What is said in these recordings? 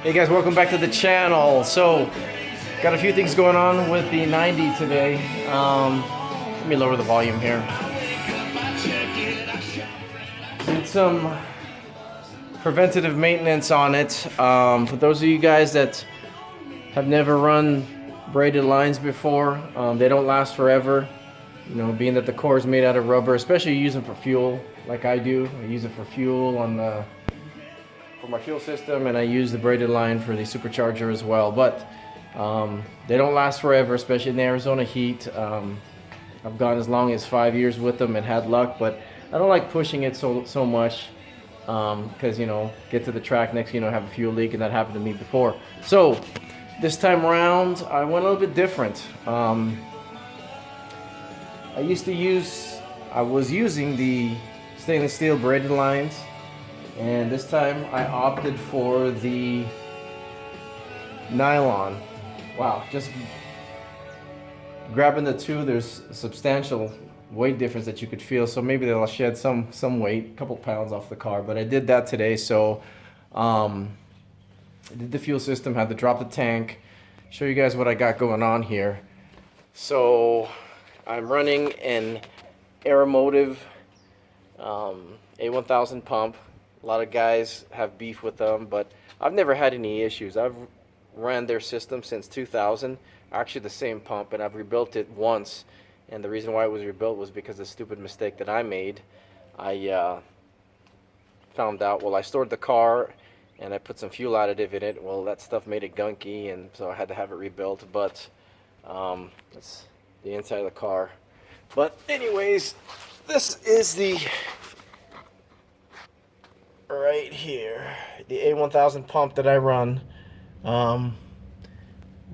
Hey guys, welcome back to the channel. So, got a few things going on with the 90 today. Let me lower the volume here. Did some preventative maintenance on it. For those of you guys that have never run braided lines before, they don't last forever. You know, being that the core is made out of rubber, especially you use them for fuel, like I do. I use it for fuel for my fuel system, and I use the braided line for the supercharger as well. But they don't last forever, especially in the Arizona heat. I've gone as long as 5 years with them and had luck, but I don't like pushing it so much because, you know, get to the track next, you know, have a fuel leak, and that happened to me before. So this time around, I went a little bit different. I was using the stainless steel braided lines, and this time I opted for the nylon. Wow, just grabbing the two, there's a substantial weight difference that you could feel, so maybe they'll shed some weight, a couple pounds off the car, but I did that today. So I did the fuel system, had to drop the tank, show you guys what I got going on here. So I'm running an Aeromotive A1000 pump. A lot of guys have beef with them, but I've never had any issues. I've ran their system since 2000, actually the same pump, and I've rebuilt it once. And the reason why it was rebuilt was because of the stupid mistake that I made. I found out, well, I stored the car and I put some fuel additive in it. Well, that stuff made it gunky, and so I had to have it rebuilt. But that's the inside of the car. But anyways, this is the right here, the A1000 pump that I run.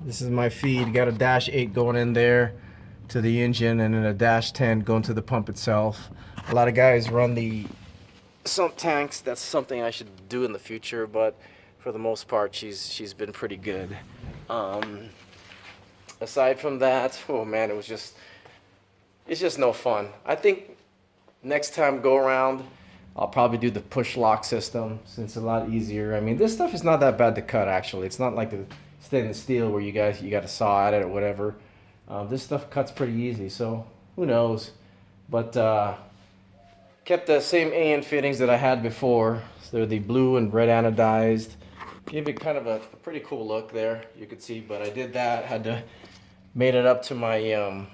This is my feed. Got a dash 8 going in there to the engine, and then a dash 10 going to the pump itself. A lot of guys run the sump tanks. That's something I should do in the future, but for the most part, she's been pretty good. Aside from that, oh man, it's just no fun. I think next time go around, I'll probably do the push lock system, since it's a lot easier. I mean, this stuff is not that bad to cut, actually. It's not like the stainless steel where you got to saw at it or whatever. This stuff cuts pretty easy, so who knows. But kept the same AN fittings that I had before. So they're the blue and red anodized. Gave it kind of a pretty cool look there, you could see. But I did that, had to made it up to my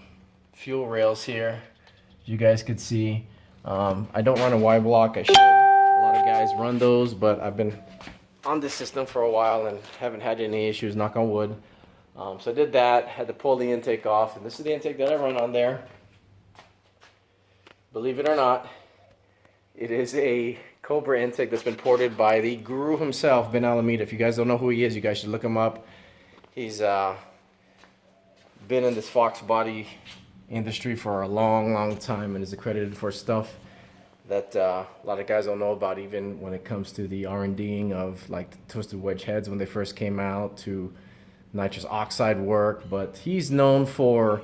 fuel rails here, you guys could see. I don't run a Y block. I should. A lot of guys run those, but I've been on this system for a while and haven't had any issues, knock on wood. So I did that, had to pull the intake off, and this is the intake that I run on there. Believe it or not, it is a Cobra intake that's been ported by the guru himself, Ben Alameda. If you guys don't know who he is, you guys should look him up. He's been in this Foxbody industry for a long time and is accredited for stuff that a lot of guys don't know about, even when it comes to the R&Ding of like the twisted wedge heads when they first came out, to nitrous oxide work. But he's known for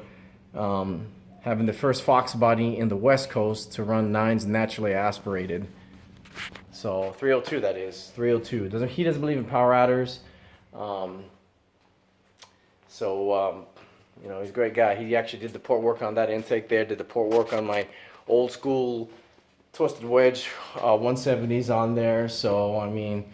having the first Foxbody in the West Coast to run 9s naturally aspirated. So 302, that is 302. He doesn't believe in power adders. You know, he's a great guy. He actually did the port work on that intake there, did the port work on my old school twisted wedge 170s on there. So, I mean,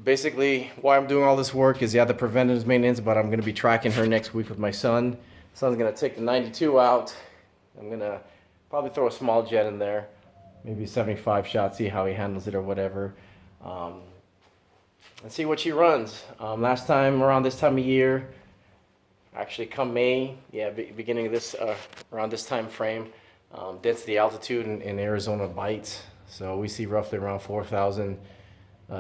basically why I'm doing all this work is, yeah, the preventive maintenance, but I'm going to be tracking her next week with my son. Son's going to take the 92 out. I'm going to probably throw a small jet in there, maybe 75 shots, see how he handles it or whatever. And see what she runs. Last time around this time of year, actually come May, yeah, beginning of this, around this time frame, density altitude in Arizona bites. So we see roughly around 4,000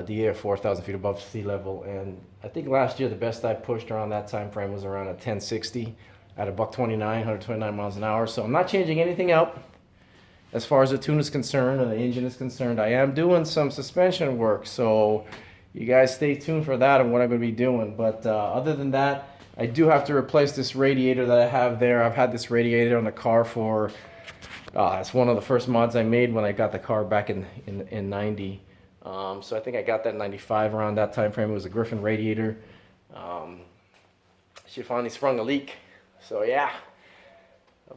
DA, or 4,000 feet above sea level. And I think last year the best I pushed around that time frame was around a 1060 at a buck 29, 129 miles an hour. So I'm not changing anything out as far as the tune is concerned and the engine is concerned. I am doing some suspension work, so you guys stay tuned for that and what I'm going to be doing. But other than that, I do have to replace this radiator that I have there. I've had this radiator on the car for, it's one of the first mods I made when I got the car back in 90. So I think I got that in 95 around that time frame. It was a Griffin radiator. She finally sprung a leak. So yeah,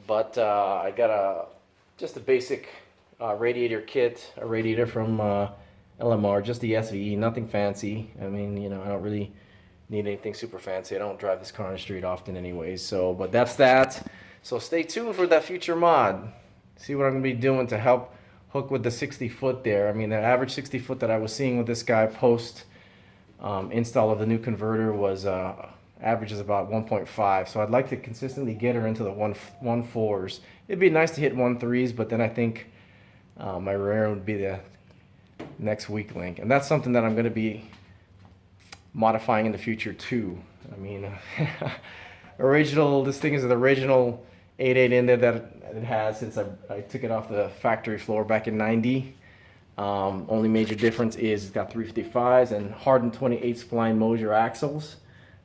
but I got just a basic radiator kit, a radiator from LMR, just the SVE, nothing fancy. I mean, you know, I don't really need anything super fancy. I don't drive this car on the street often anyways. So, but that's that. So stay tuned for that future mod. See what I'm gonna be doing to help hook with the 60 foot there. I mean, the average 60 foot that I was seeing with this guy post install of the new converter was averages about 1.5. So I'd like to consistently get her into the 1.4s. It'd be nice to hit 1.3s, but then I think my rear would be the next weak link, and that's something that I'm going to be modifying in the future too. I mean, this thing is the original 8.8 in there that it has since I took it off the factory floor back in 90. Only major difference is it's got 355s and hardened 28 spline Mosier axles.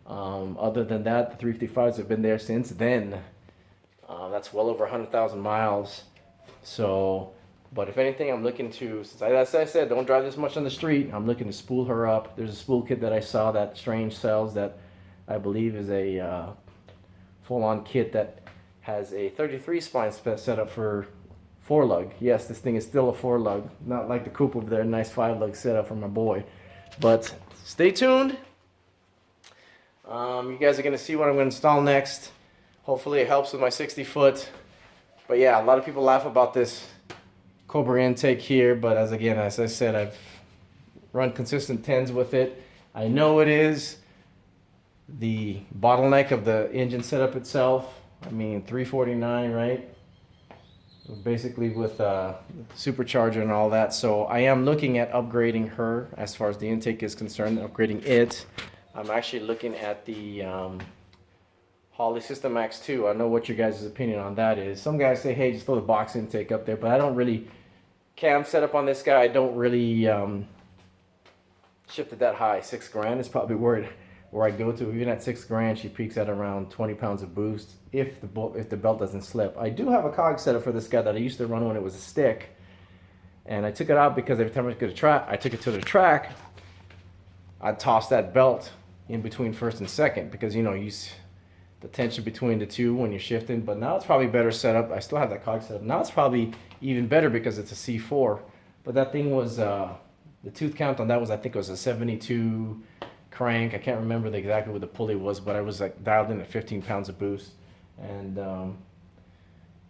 Other than that, the 355s have been there since then. That's well over 100,000 miles. So, but if anything, I'm looking to, as I said, don't drive this much on the street. I'm looking to spool her up. There's a spool kit that I saw that Strange sells that I believe is a full-on kit that has a 33 spline set up for 4-lug. Yes, this thing is still a 4-lug, not like the coupe over there. Nice 5-lug setup for my boy. But stay tuned. You guys are going to see what I'm going to install next. Hopefully it helps with my 60 foot. But yeah, a lot of people laugh about this Cobra intake here, but as I said, I've run consistent 10s with it. I know it is the bottleneck of the engine setup itself. I mean, 349, right? Basically with supercharger and all that. So I am looking at upgrading her as far as the intake is concerned, upgrading it. I'm actually looking at the Holley System Max 2. I know what your guys' opinion on that is. Some guys say, hey, just throw the box intake up there, but I don't really, cam setup on this guy, I don't really shift it that high. $6,000 is probably where I go to. Even at $6,000, she peaks at around 20 pounds of boost if the belt doesn't slip. I do have a cog setup for this guy that I used to run when it was a stick, and I took it out because every time I took it to the track, I'd toss that belt in between first and second because, you know, the tension between the two when you're shifting. But now it's probably better set up. I still have that cog set up. Now it's probably even better because it's a C4. But that thing was, the tooth count on that was, I think it was a 72 crank. I can't remember exactly what the pulley was, but I was like dialed in at 15 pounds of boost. And,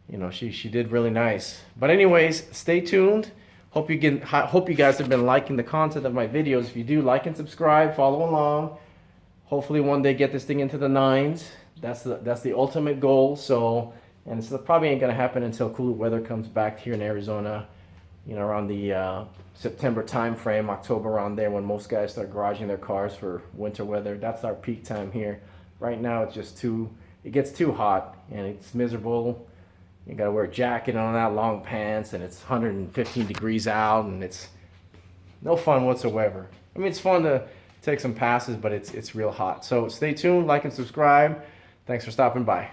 you know, she did really nice. But anyways, stay tuned. Hope you guys have been liking the content of my videos. If you do, like and subscribe, follow along. Hopefully one day get this thing into the 9s. That's the ultimate goal. So, and it's probably ain't gonna happen until cooler weather comes back here in Arizona. You know, around the September time frame, October, around there, when most guys start garaging their cars for winter weather. That's our peak time here. Right now, it's just it gets too hot and it's miserable. You gotta wear a jacket on that, long pants, and it's 115 degrees out, and it's no fun whatsoever. I mean, it's fun to take some passes, but it's real hot. So stay tuned, like and subscribe. Thanks for stopping by.